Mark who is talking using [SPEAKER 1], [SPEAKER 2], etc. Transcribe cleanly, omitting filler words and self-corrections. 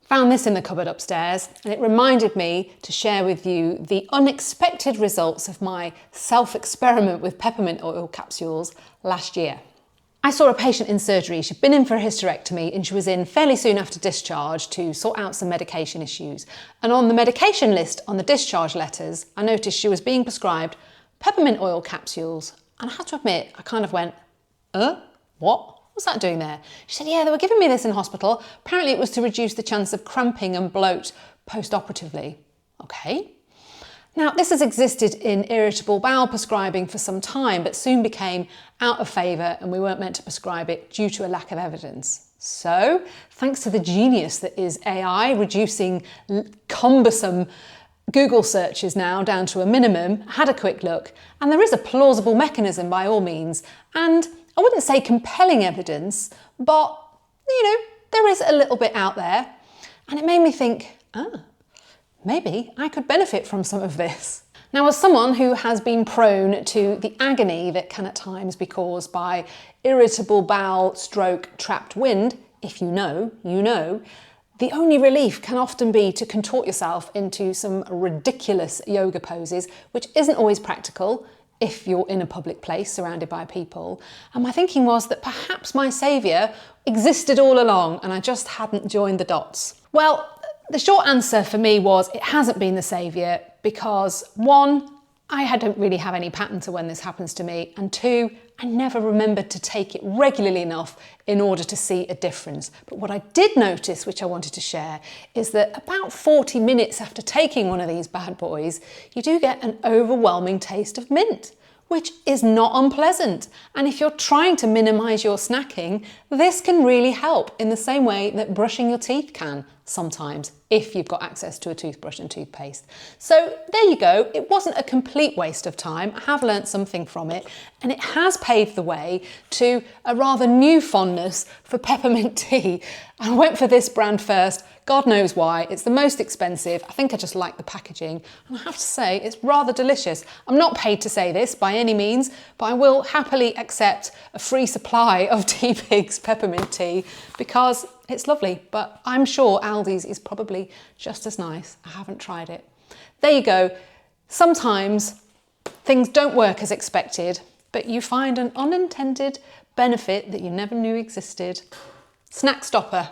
[SPEAKER 1] Found this in the cupboard upstairs, and it reminded me to share with you the unexpected results of my self-experiment with peppermint oil capsules last year. I saw a patient in surgery. She'd been in for a hysterectomy and she was in fairly soon after discharge to sort out some medication issues. And on the medication list on the discharge letters, I noticed she was being prescribed peppermint oil capsules. And I have to admit, I kind of went, what? What's that doing there? She said, yeah, they were giving me this in hospital. Apparently it was to reduce the chance of cramping and bloat post-operatively. Okay. Now, this has existed in irritable bowel prescribing for some time, but soon became out of favour and we weren't meant to prescribe it due to a lack of evidence. So, thanks to the genius that is AI, reducing cumbersome Google searches now down to a minimum, had a quick look, and there is a plausible mechanism by all means, and I wouldn't say compelling evidence, but, there is a little bit out there. And it made me think, maybe I could benefit from some of this. Now, as someone who has been prone to the agony that can at times be caused by irritable bowel stroke trapped wind, if you know, you know, the only relief can often be to contort yourself into some ridiculous yoga poses, which isn't always practical if you're in a public place surrounded by people. And my thinking was that perhaps my saviour existed all along and I just hadn't joined the dots. Well, the short answer for me was it hasn't been the saviour because 1, I don't really have any pattern to when this happens to me, and 2, I never remembered to take it regularly enough in order to see a difference. But what I did notice, which I wanted to share, is that about 40 minutes after taking one of these bad boys, you do get an overwhelming taste of mint, which is not unpleasant. And if you're trying to minimise your snacking, this can really help in the same way that brushing your teeth can sometimes, if you've got access to a toothbrush and toothpaste. So there you go. It wasn't a complete waste of time. I have learnt something from it, and it has paved the way to a rather new fondness for peppermint tea. I went for this brand first. God knows why. It's the most expensive. I think I just like the packaging. And I have to say, it's rather delicious. I'm not paid to say this by any means, but I will happily accept a free supply of Teapig's peppermint tea because it's lovely. But I'm sure Aldi's is probably just as nice. I haven't tried it. There you go. Sometimes things don't work as expected, but you find an unintended benefit that you never knew existed. Snack stopper.